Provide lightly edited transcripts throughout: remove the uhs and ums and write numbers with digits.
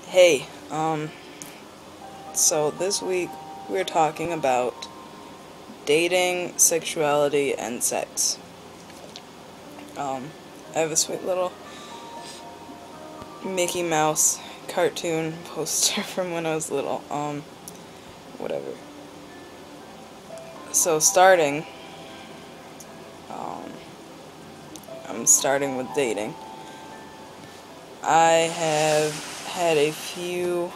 Hey, so this week we're talking about dating, sexuality, and sex. I have a sweet little Mickey Mouse cartoon poster from when I was little. Whatever. So um, I'm starting with dating. I have had a few,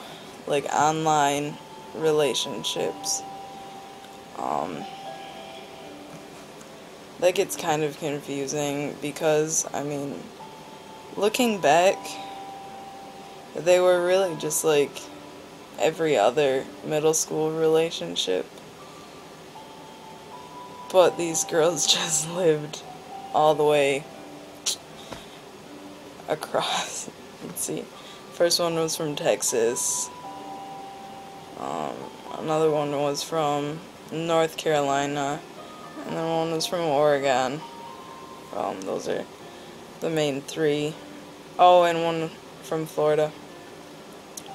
online relationships. Um, that gets kind of confusing because, looking back, they were really just like every other middle school relationship. But these girls just lived all the way across. Let's see. First one was from Texas. Another one was from North Carolina. And then one was from Oregon. Those are the main three. Oh, and one from Florida.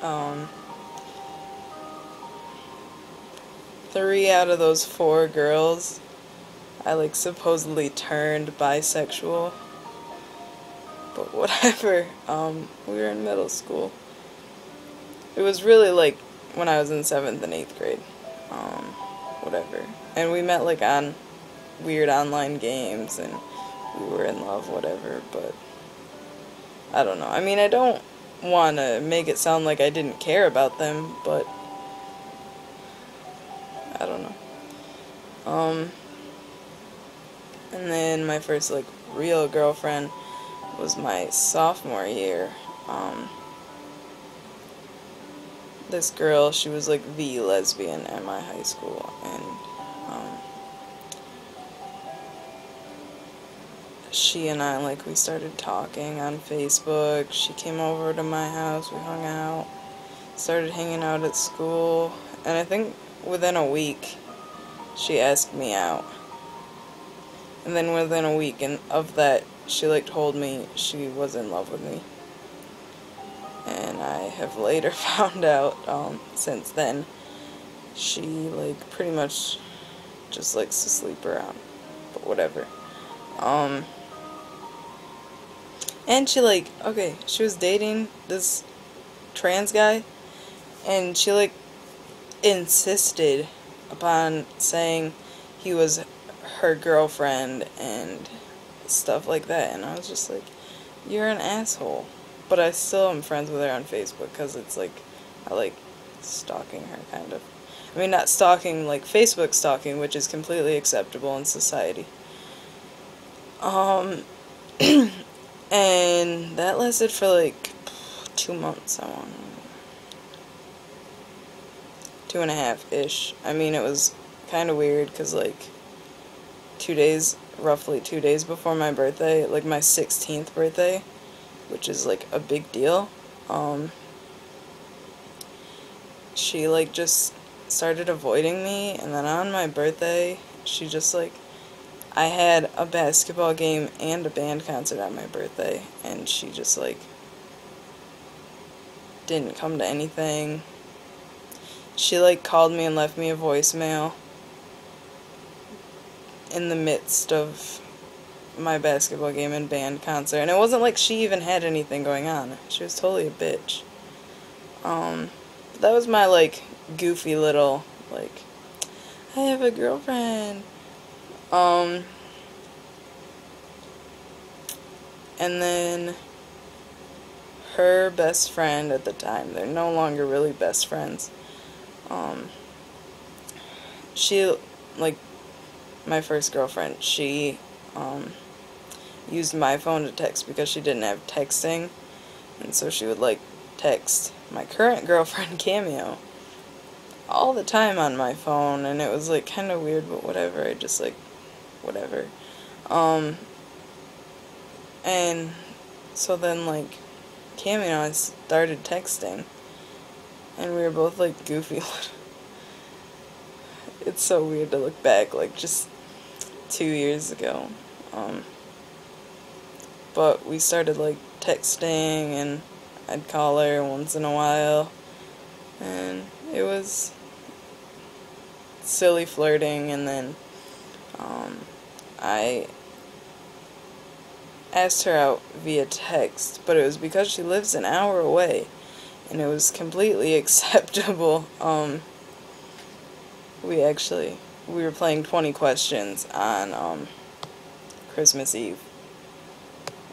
Um, 3 out of those 4 girls, I supposedly turned bisexual. But whatever. We were in middle school. It was really when I was in 7th and 8th grade. Whatever. And we met on weird online games and we were in love, whatever, but I don't know. I don't want to make it sound like I didn't care about them, but I don't know. And then my first real girlfriend was my sophomore year. This girl, she was the lesbian at my high school, and she and I we started talking on Facebook. She came over to my house, we hung out, started hanging out at school, and I think within a week she asked me out. And then within a week of that, she told me she was in love with me. And I have later found out, since then, she, pretty much just likes to sleep around. But whatever. And she, okay, she was dating this trans guy, and she, insisted upon saying he was her girlfriend and stuff like that. And I was just you're an asshole. But I still am friends with her on Facebook because it's I like stalking her, kind of. Not stalking, Facebook stalking, which is completely acceptable in society. And that lasted for 2 months, I want 2.5-ish. It was kind of weird because roughly 2 days before my birthday, my 16th birthday, which is a big deal, she just started avoiding me. And then on my birthday, she just I had a basketball game and a band concert on my birthday, and she just didn't come to anything. She called me and left me a voicemail in the midst of my basketball game and band concert, and it wasn't she even had anything going on. She was totally a bitch. That was my goofy little I have a girlfriend. And then her best friend at the time, they're no longer really best friends. She, my first girlfriend, she, used my phone to text because she didn't have texting. And so she would, text my current girlfriend, Cameo, all the time on my phone. And it was, kind of weird, but whatever. I just, whatever. And so then, Cameo and I started texting. And we were both, goofy. It's so weird to look back, just 2 years ago. But we started, texting, and I'd call her once in a while, and it was silly flirting. And then I asked her out via text, but it was because she lives an hour away, and it was completely acceptable. We were playing 20 questions on Christmas Eve,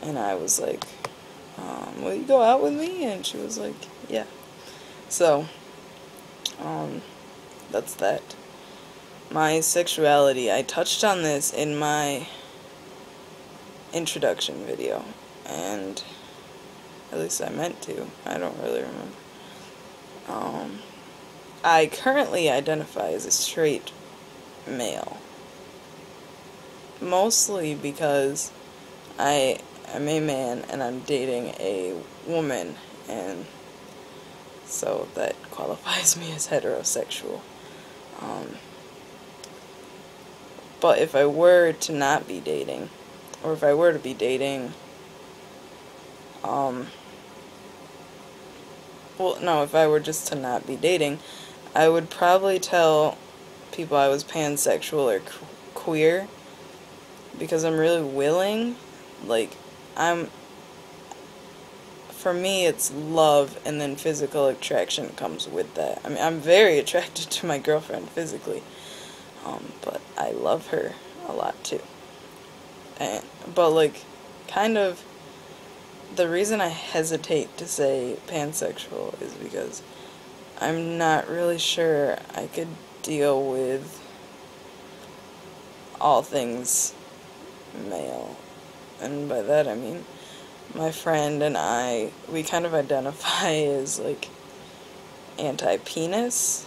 and I was like, will you go out with me? And she was like, yeah. So, that's that. My sexuality, I touched on this in my introduction video, and at least I meant to. I don't really remember. I currently identify as a straight male, mostly because I am a man and I'm dating a woman, and so that qualifies me as heterosexual. But if I were to not be dating, or if I were to be dating, if I were just to not be dating, I would probably tell people I was pansexual or queer, because I'm really willing. Like, for me, it's love, and then physical attraction comes with that. I mean, I'm very attracted to my girlfriend physically, but I love her a lot too. But like, kind of, the reason I hesitate to say pansexual is because I'm not really sure I could deal with all things male. And by that I mean, my friend and I, we kind of identify as like anti-penis.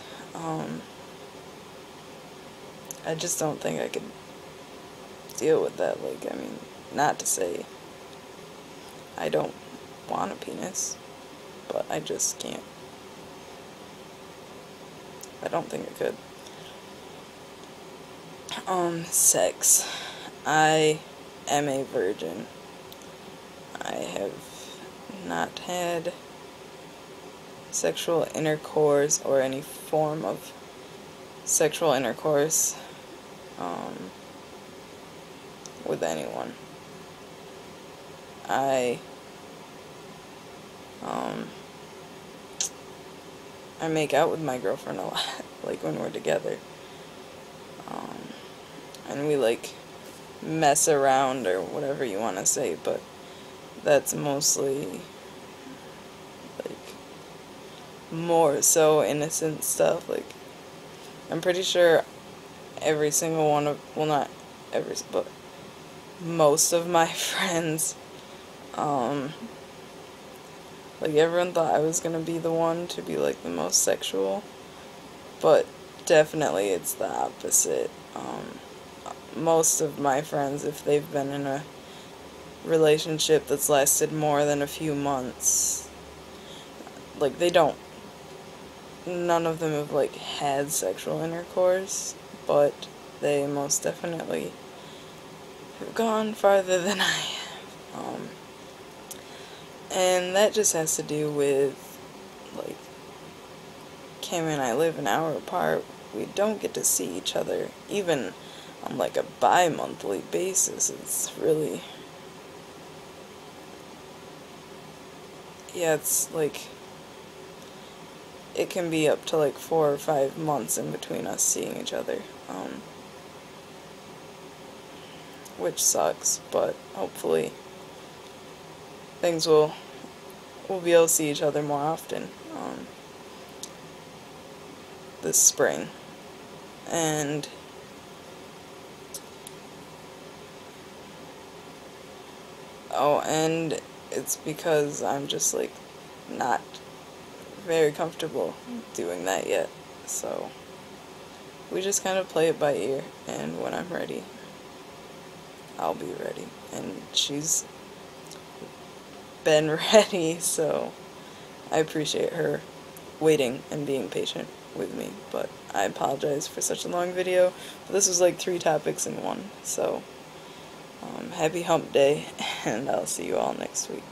I just don't think I could deal with that. Like, I mean, not to say I don't want a penis, but I just can't. I don't think I could. Sex. I am a virgin. I have not had sexual intercourse or any form of sexual intercourse with anyone. I make out with my girlfriend a lot, like when we're together, and we like mess around or whatever you want to say, but that's mostly like more so innocent stuff. Like, I'm pretty sure every single one of, well, not every, but most of my friends, like, everyone thought I was gonna be the one to be like the most sexual, but definitely it's the opposite. Most of my friends, if they've been in a relationship that's lasted more than a few months, like, none of them have like had sexual intercourse, but they most definitely have gone farther than I have. And that just has to do with, like, Cam and I live an hour apart. We don't get to see each other, even on like a bi-monthly basis. It's really, yeah, it's like, it can be up to like 4 or 5 months in between us seeing each other, which sucks, but hopefully we'll be able to see each other more often this spring. And and it's because I'm just like not very comfortable doing that yet, so we just kind of play it by ear, and when I'm ready, I'll be ready. And she's been ready, so I appreciate her waiting and being patient with me. But I apologize for such a long video, but this was like 3 topics in one. So happy hump day, and I'll see you all next week.